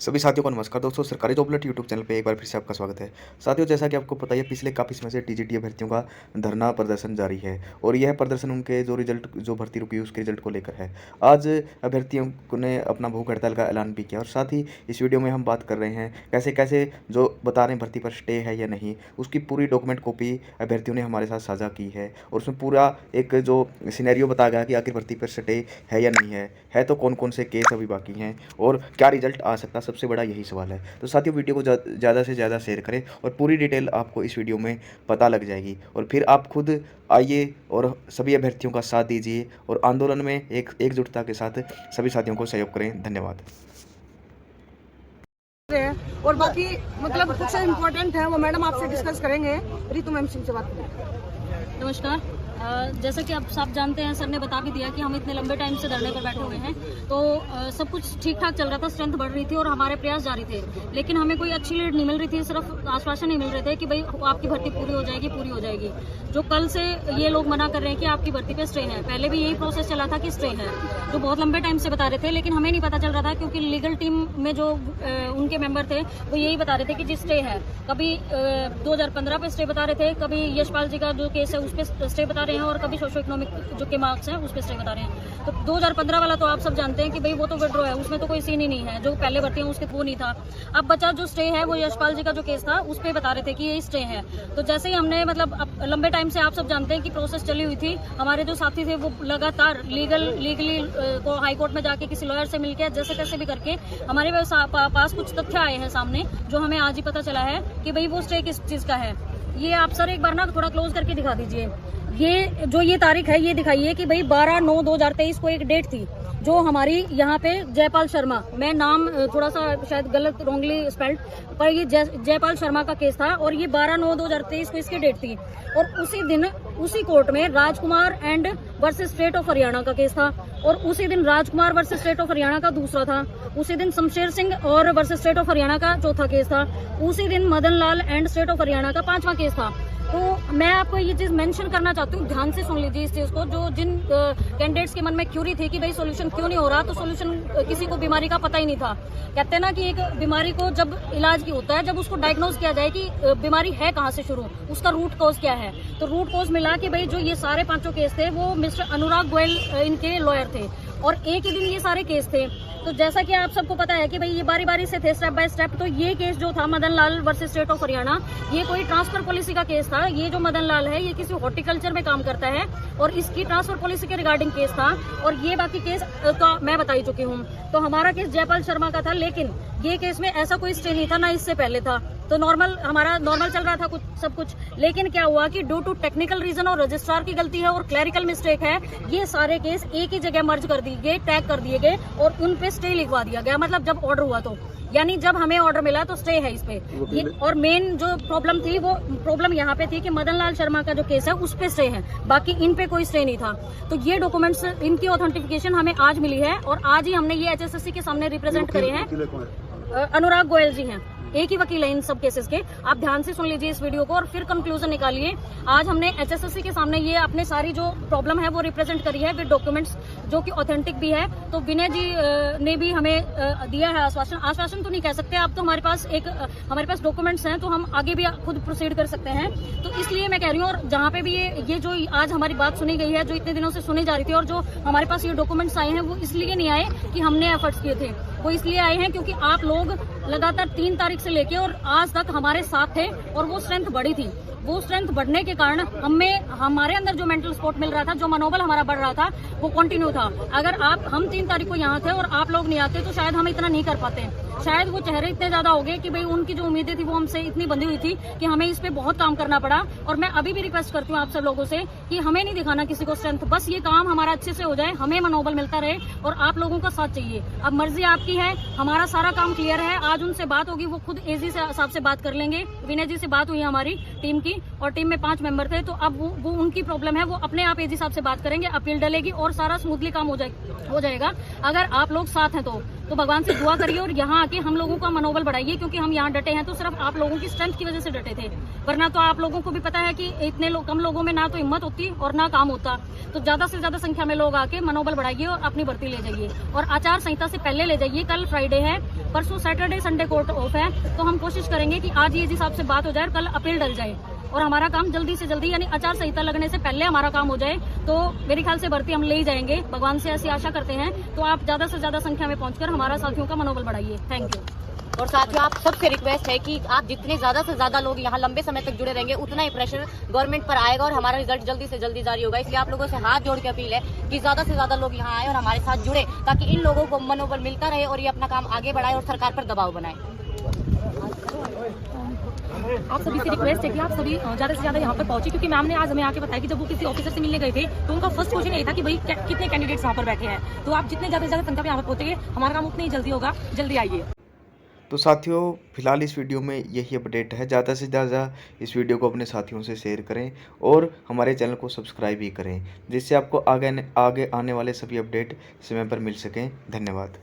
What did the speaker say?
सभी साथियों को नमस्कार दोस्तों, सरकारी जॉब अलर्ट यूट्यूब चैनल पे एक बार फिर से आपका स्वागत है। साथियों, जैसा कि आपको पता ही है, पिछले काफ़ी समय से टीजीटी अभ्यर्थियों का धरना प्रदर्शन जारी है और यह प्रदर्शन उनके जो भर्ती रुकी उसके रिजल्ट को लेकर है। आज अभ्यर्थियों ने अपना भूख हड़ताल का ऐलान भी किया और साथ ही इस वीडियो में हम बात कर रहे हैं कैसे कैसे जो बता रहे हैं भर्ती पर स्टे है या नहीं, उसकी पूरी डॉक्यूमेंट कॉपी अभ्यर्थियों ने हमारे साथ साझा की है और उसमें पूरा एक जो सिनेरियो बताया गया कि आखिर भर्ती पर स्टे है या नहीं है तो कौन कौन से केस अभी बाकी हैं और क्या रिजल्ट आ सकता है, सबसे बड़ा यही सवाल है। तो साथियों, वीडियो को ज़्यादा से ज़्यादा शेयर करें और पूरी डिटेल आपको इस वीडियो में पता लग जाएगी और फिर आप खुद आइए और सभी अभ्यर्थियों का साथ दीजिए और आंदोलन में एकजुटता के साथ सभी साथियों को सहयोग करें। धन्यवाद। और बाकी मतलब कुछ इम्पोर्टेंट है वो मैडम आपसे डिस्कस करेंगे। रितु मैम सिंह से बात करें। नमस्कार। जैसा कि आप सब जानते हैं, सर ने बता भी दिया कि हम इतने लंबे टाइम से धरने पर बैठे हुए हैं, तो सब कुछ ठीक ठाक चल रहा था, स्ट्रेंथ बढ़ रही थी और हमारे प्रयास जारी थे, लेकिन हमें कोई अच्छी लीड नहीं मिल रही थी। सिर्फ आश्वासन नहीं मिल रहे थे कि भाई आपकी भर्ती पूरी हो जाएगी। जो कल से ये लोग मना कर रहे हैं कि आपकी भर्ती पे स्टे है, पहले भी यही प्रोसेस चला था कि स्टे है, जो बहुत लंबे टाइम से बता रहे थे, लेकिन हमें नहीं पता चल रहा था क्योंकि लीगल टीम में जो उनके मेंबर थे वो यही बता रहे थे कि जी स्टे है। कभी 2015 पे स्टे बता रहे थे, कभी यशपाल जी का जो केस है उस पर स्टे बता रहे हैं और कभी सोशो इकोनॉमिक जो के मार्क्स हैं उस पर स्टे बता रहे हैं। तो 2015 वाला तो आप सब जानते हैं कि भाई वो तो विड्रॉ है, उसमें तो कोई सीन ही नहीं है, जो पहले भर्ती है उसके वो नहीं था। अब बचा जो स्टे है वो यशपाल जी का जो केस था उस पर बता रहे थे कि ये स्टे है। तो जैसे ही हमने मतलब लंबे टाइम से आप सब जानते हैं कि प्रोसेस चली हुई थी, हमारे जो साथी थे वो लगातार लीगली को हाई कोर्ट में जाके किसी लॉयर से मिलकर जैसे कैसे भी करके हमारे पास कुछ तथ्य आए हैं सामने, जो हमें आज ही पता चला है कि भाई वो स्टे किस चीज का है। ये आप सर एक बार ना थोड़ा क्लोज करके दिखा दीजिए। ये तारीख है, ये दिखाइए कि भाई 12/9/2023 को एक डेट थी जो हमारी यहाँ पे जयपाल शर्मा, मैं नाम थोड़ा सा शायद गलत रॉन्गली स्पेल्ड, पर ये जयपाल शर्मा का केस था और ये 12/9/2023 को इसकी डेट थी। और उसी दिन उसी कोर्ट में Rajkumar and versus state of Haryana का केस था और उसी दिन Rajkumar versus state of Haryana का दूसरा था। उसी दिन शमशेर सिंह और वर्सेस स्टेट ऑफ हरियाणा का चौथा केस था। उसी दिन Madan Lal and state of Haryana का 5वां केस था। तो मैं आपको ये चीज मेंशन करना चाहती हूँ, ध्यान से सुन लीजिए इस चीज को। जो जिन कैंडिडेट्स के मन में क्यूरी थी कि भाई सोल्यूशन क्यों नहीं हो रहा, तो सोल्यूशन किसी को बीमारी का पता ही नहीं था। कहते हैं ना कि एक बीमारी को जब इलाज की होता है, जब उसको डायग्नोज किया जाए कि बीमारी है कहाँ से शुरू, उसका रूट कॉज क्या है, तो रूट कॉज मिला कि भाई जो ये सारे 5 केस थे वो मिस्टर अनुराग गोयल इनके लॉयर थे और एक ही दिन ये सारे केस थे। तो जैसा कि आप सबको पता है कि भाई ये बारी बारी से थे, स्टेप बाय स्टेप। तो ये केस जो था Madan Lal versus state of Haryana, ये कोई ट्रांसफर पॉलिसी का केस था। ये जो मदन लाल है ये किसी हॉर्टिकल्चर में काम करता है और इसकी ट्रांसफर पॉलिसी के रिगार्डिंग केस था और ये बाकी केस तो मैं बता ही चुकी हूँ। तो हमारा केस जयपाल शर्मा का था, लेकिन ये केस में ऐसा कोई स्टे नहीं था, ना इससे पहले था। तो हमारा नॉर्मल चल रहा था सब कुछ, लेकिन क्या हुआ कि ड्यू टू टेक्निकल रीजन और रजिस्ट्रार की गलती है और क्लैरिकल मिस्टेक है, ये सारे केस एक ही जगह मर्ज कर दिए गए, टैग कर दिए गए और उन पे स्टे लिखवा दिया गया। मतलब जब ऑर्डर हुआ तो यानी जब हमें ऑर्डर मिला तो स्टे है इस पे। ये और मेन जो प्रॉब्लम थी वो प्रॉब्लम यहाँ पे थी कि मदन लाल शर्मा का जो केस है उस पे स्टे है, बाकी इन पे कोई स्टे नहीं था। तो ये डॉक्यूमेंट्स इनकी ऑथेंटिफिकेशन हमें आज मिली है और आज ही हमने ये HSSC के सामने रिप्रेजेंट करे हैं। अनुराग गोयल जी हैं, एक ही वकील है इन सब केसेस के। आप ध्यान से सुन लीजिए इस वीडियो को और फिर कंक्लूजन निकालिए। आज हमने HSSC के सामने ये अपने सारी जो प्रॉब्लम है वो रिप्रेजेंट करी है विद डॉक्यूमेंट्स जो कि ऑथेंटिक भी है। तो विनय जी ने भी हमें दिया है आश्वासन तो नहीं कह सकते, अब तो हमारे पास डॉक्यूमेंट्स हैं, तो हम आगे भी खुद प्रोसीड कर सकते हैं। तो इसलिए मैं कह रही हूँ, और जहाँ पे भी ये जो आज हमारी बात सुनी गई है, जो इतने दिनों से सुनी जा रही थी, और जो हमारे पास ये डॉक्यूमेंट्स आए हैं वो इसलिए नहीं आए कि हमने एफर्ट्स किए थे, वो इसलिए आए हैं क्योंकि आप लोग लगातार 3 तारीख से लेके और आज तक हमारे साथ थे और वो स्ट्रेंथ बढ़ी थी। वो स्ट्रेंथ बढ़ने के कारण हमारे अंदर जो मेंटल सपोर्ट मिल रहा था, जो मनोबल हमारा बढ़ रहा था, वो कंटिन्यू था। अगर हम 3 तारीख को यहाँ थे और आप लोग नहीं आते तो शायद हम इतना नहीं कर पाते। शायद वो चेहरे इतने ज्यादा हो गए कि भाई उनकी जो उम्मीदें थी वो हमसे इतनी बंधी हुई थी कि हमें इस पे बहुत काम करना पड़ा। और मैं अभी भी रिक्वेस्ट करती हूँ आप सब लोगों से कि हमें नहीं दिखाना किसी को स्ट्रेंथ, बस ये काम हमारा अच्छे से हो जाए, हमें मनोबल मिलता रहे और आप लोगों का साथ चाहिए। अब मर्जी आपकी है, हमारा सारा काम क्लियर है। आज उनसे बात होगी, वो खुद एजी से साहब से बात कर लेंगे। विनय जी से बात हुई हमारी टीम की और टीम में 5 मेंबर थे, तो अब वो उनकी प्रॉब्लम है, वो अपने आप एजी साहब से बात करेंगे, अपील डलेगी और सारा स्मूथली काम हो जाएगा। अगर आप लोग साथ हैं तो भगवान से दुआ करिए और यहाँ आके हम लोगों का मनोबल बढ़ाइए, क्योंकि हम यहाँ डटे हैं तो सिर्फ आप लोगों की स्ट्रेंथ की वजह से डटे थे, वरना तो आप लोगों को भी पता है कि इतने कम लोगों में ना तो हिम्मत होती और ना काम होता। तो ज़्यादा से ज़्यादा संख्या में लोग आके मनोबल बढ़ाइए और अपनी भर्ती ले जाइए। और आचार संहिता से पहले ले जाइए। कल फ्राइडे है, परसों सैटरडे संडे कोर्ट ऑफ है, तो हम कोशिश करेंगे कि आज ये जिस हिसाब से बात हो जाए, कल अपील डल जाए और हमारा काम जल्दी से जल्दी, यानी आचार संहिता लगने से पहले हमारा काम हो जाए। तो मेरे ख्याल से भर्ती हम ले ही जाएंगे, भगवान से ऐसी आशा करते हैं। तो आप ज्यादा से ज्यादा संख्या में पहुंचकर हमारा साथियों का मनोबल बढ़ाइए। Thank you. और साथियों, आप सबसे रिक्वेस्ट है कि आप जितने ज्यादा से ज्यादा लोग यहाँ लंबे समय तक जुड़े रहेंगे, उतना ही प्रेशर गवर्नमेंट पर आएगा और हमारा रिजल्ट जल्दी से जल्दी जारी होगा। इसलिए आप लोगों से हाथ जोड़ के अपील है कि ज्यादा से ज्यादा लोग यहाँ आए और हमारे साथ जुड़े, ताकि इन लोगों को मनोबल मिलता रहे और ये अपना काम आगे बढ़ाए और सरकार पर दबाव बनाए। आप सभी से रिक्वेस्ट है कि आप सभी ज्यादा से ज्यादा यहाँ पर पहुंचे, क्योंकि मैम ने आज हमें आके बताया कि जब वो किसी ऑफिसर से मिलने गए थे तो उनका फर्स्ट क्वेश्चन ये था कि भाई कितने कैंडिडेट्स यहाँ पर बैठे हैं। तो आप जितने ज्यादा से ज्यादा संख्या में यहाँ पर पहुंचेंगे, हमारा काम उतनी ही जल्दी होगा। जल्दी आइए। तो साथियों, फिलहाल इस वीडियो में यही अपडेट है। ज़्यादा से ज़्यादा इस वीडियो को अपने साथियों से शेयर करें और हमारे चैनल को सब्सक्राइब भी करें, जिससे आपको आगे आने वाले सभी अपडेट समय पर मिल सकें। धन्यवाद।